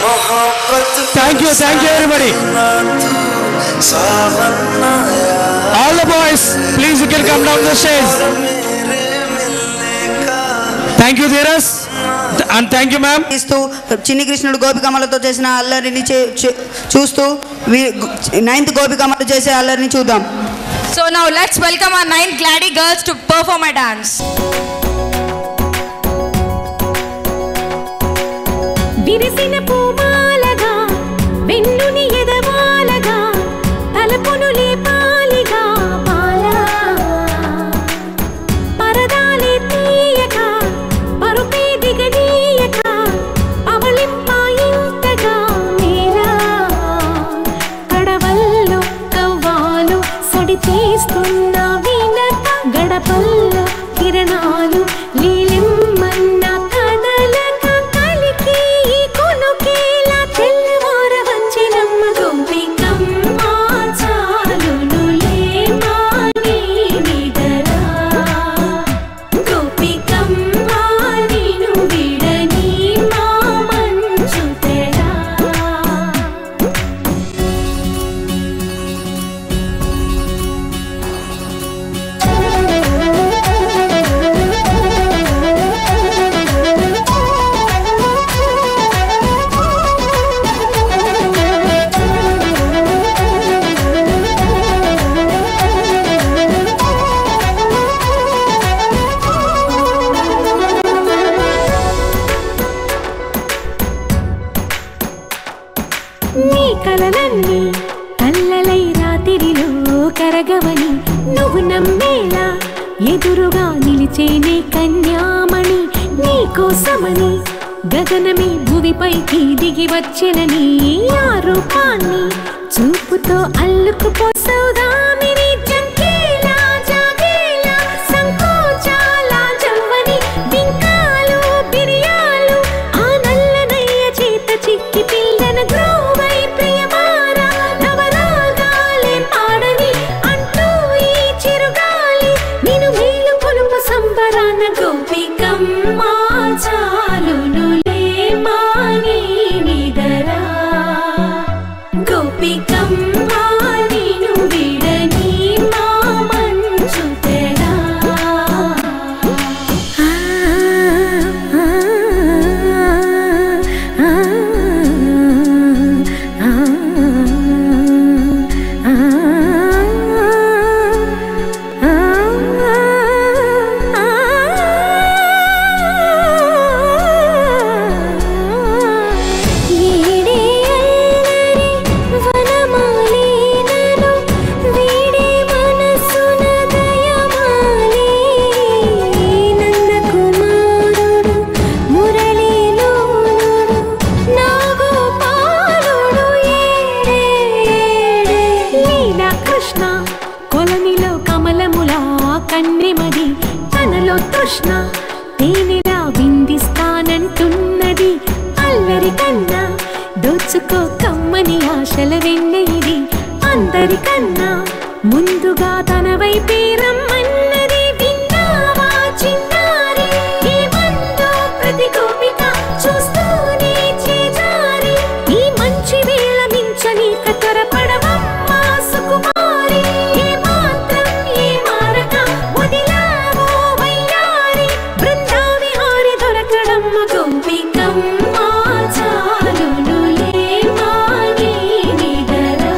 Thank you everybody. All the boys, please you can come down the stage. Thank you Dheeraj and thank you ma'am. చిన్ని కృష్ణుడు గోపికమ్మలతో చేసిన అల్లరిని చూస్తూ 9th గోపికమ్మలు చేసే అల్లరిని చూద్దాం. So now let's welcome our 9 Gladi girls to perform a dance. విరిసిన పూమాలగా వెన్నుని ఎదవాలగా తలపును లేపాలిగా పాలా పరదాలే తీయక పరుపే దిగనీయక అవలింపాయింతగా మేరా కడవల్లో కవ్వాలు సడి చేస్తున్న వీణత గడపల్లో కిరణాలు లీలిమ్మన్న కదలక కలికి కొనుకేలా తెల్లవార వంచినమ్మ గోపికమ్మ చాలునులే మాని నిదరా గోపికమ్మ నిను విడని మా మంచు తెరా. నీ కలలన్నీ కల్లలై రాత్రిలో కరగవని నువ్వు నమ్మేలా ఎదురుగా నిలిచేనే కన్యామణి నీ కోసమని గగనమే భూమిపైకి దిగి వచ్చెనని ఆ రూపాన్ని చూపుతో అల్లుకుపోసౌదామిని జంకేలా జాగేలా సంకోచాల జవ్వని బింకాలు బిరియాలు ఆ నల్లనయ్య చేత చిక్కి పిల్లన గ్రోవై ప్రియమార నవరాగాలే పాడని అంటూ ఈ చిరుగాలి నిన్ను మేలు కొలుపు సంబరాన గోపికమ్మ చాలునులే మాని నిదరా గోపికమ్మ నిను విడని మా మంచు తెరా. కొలనిలో కమలములా కన్నెమది తనలో తృష్ణ తేనెలా విందిస్తానంటున్నది అల్లరి కన్నా దోచుకో కమ్మని ఆశల వెన్నెయిది అందరికన్నా ముందుగా తన వైపే రమ్మన్నది విన్నావా చిన్నారి ఏమందో ప్రతి గోపిక చూస్తూనే చేజారి ఈ మంచి వేళ మించని కతరపడవమ్మ సుకుమారి ఏ మాత్రం ఏ మారక వదిలావో వయ్యారి బృందావిహారి దొరకడమ్మ గోపికమ్మ చాలునులే మాని నిదరా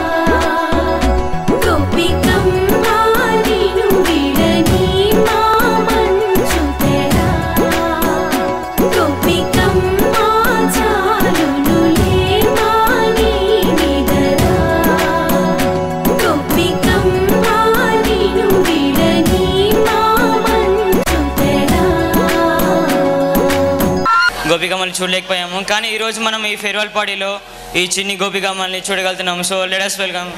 గోపికమ్మ నిను విడని మా మంచు తెరా గోపికమ్మ చాలునులే మాని నిదరా గోపికమ్మ నిను విడని మా మంచు తెరా. గోపికమ్మల్ని చూడలేకపోయాము కానీ ఈరోజు మనం ఈ ఫేర్వెల్ పార్టీలో ఈ చిన్ని గోపికమ్మల్ని చూడగలుగుతున్నాము. So let's welcome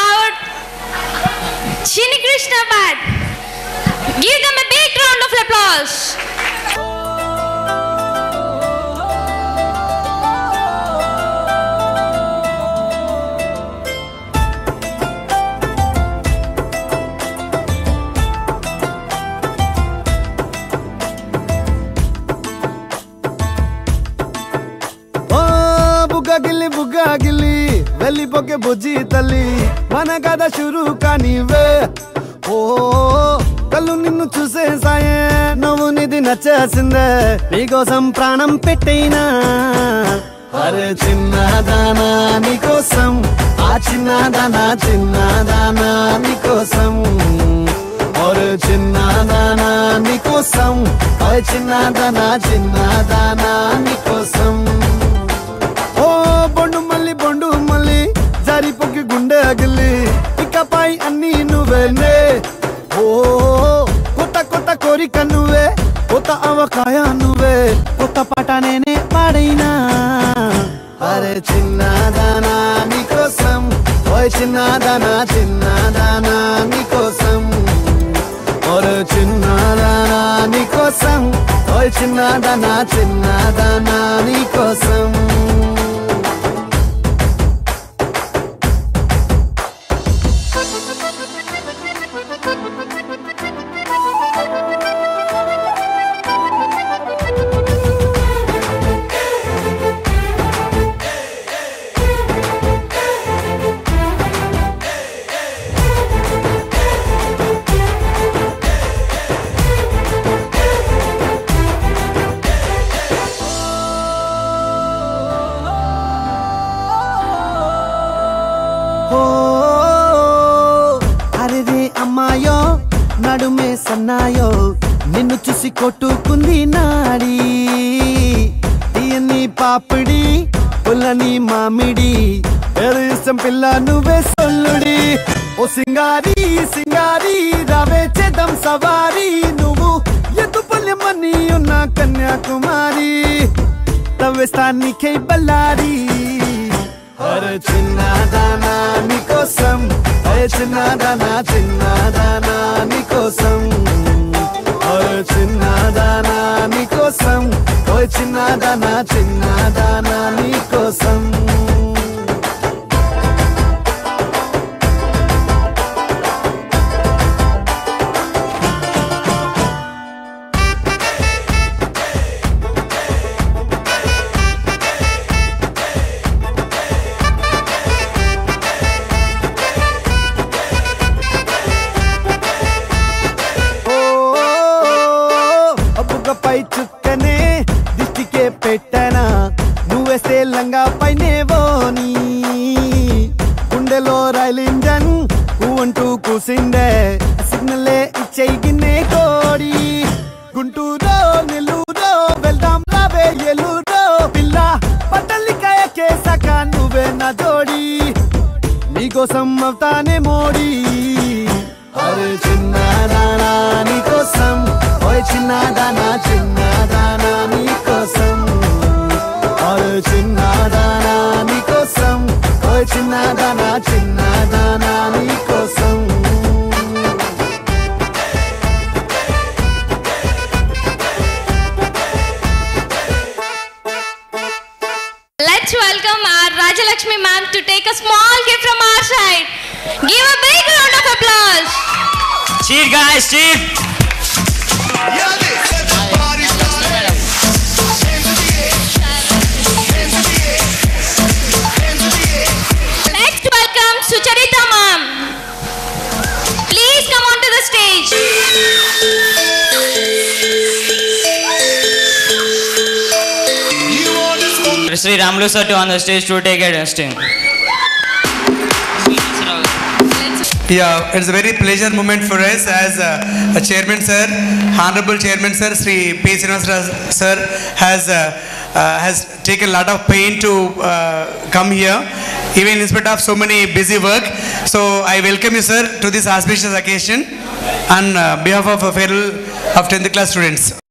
our Chinni Krishna band. Give them a big round of applause. గిల్లి వెళ్ళిపోకే బుజ్జి తల్లి మన కథ షురు కానివే ఓ కళ్ళు నిన్ను చూసే సాయే నువ్వు నిధి నచ్చేసిందే నీకోసం ప్రాణం పెట్టైనా అరే చిన్నదానా నీకోసం ఆ చిన్నదానా నీకోసం ఒరే చిన్నదానా నీకోసం ఓయ్ చిన్నదానా నీకోసం ఓ బొండు మళ్ళీ జారిపోకి గుండె గిల్లి ఇకపై అన్ని నువ్వేనే ఓ కొత్త కోరిక నువ్వే కొత్త అవకాయ నువ్వే కొత్త పాట నేనే పాడైనా అరే చిన్నదానా నీకోసం ఓయ్ చిన్నదానా నీకోసం ఒరే చిన్నదానా నీకోసం ఓయ్ చిన్నదానా నీకోసం అమ్మాయో నడుమే సన్నాయో నిన్ను చూసి కొట్టుకుంది నాడి తీయని పాపిడి పుల్లని మామిడి ఇష్టం పిల్ల నువ్వే సొల్లుడి ఓ సింగారి రావే చేద్దాం సవారి నువ్వు ఎత్తు పల్లెమని ఉన్న కన్యాకుమారి తవ్వేస్తానికై బల్లారి అరే చిన్నదానా నీకోసం అరే చిన్నదానా నీకోసం అరే చిన్నదానా నీకోసం ఓయ్ చిన్నదానా నీకోసం పై చుక్కనే దిష్టికే పెట్టనా నువ్వేస్తే లంగా పైనేవోని గుండెలో రైలు ఇంజన్ అంటూ కూసిందే సిగ్నలే ఇచ్చేయి గిన్నె కోడి గుంటూరో నెల్లూరో వెళ్దాం రావే ఎల్లూరో పిల్ల పట్టలికాయ కేసాక నువ్వే నా జోడి నీకోసం అవుతానే మోడీ అరే చిన్నదానా నీకోసం ఓయ్ చిన్నదానా నీకోసం అరే చిన్నదానా నీకోసం ఓయ్ చిన్నదానా నీకోసం Let's welcome our Rajalakshmi ma'am to take a small gift from our side. Give a big round of applause. Cheer guys, cheer. Next welcome Sucharita ma'am. Please come onto the stage. Sri Ramlu sir to on the stage to take a sting. Yeah, it's a very pleasure moment for us as a chairman sir, honorable chairman sir, Sri P. Srinivasarao sir has taken a lot of pain to come here, even in spite of so many busy work. So I welcome you sir to this auspicious occasion on behalf of a farewell of 10th class students.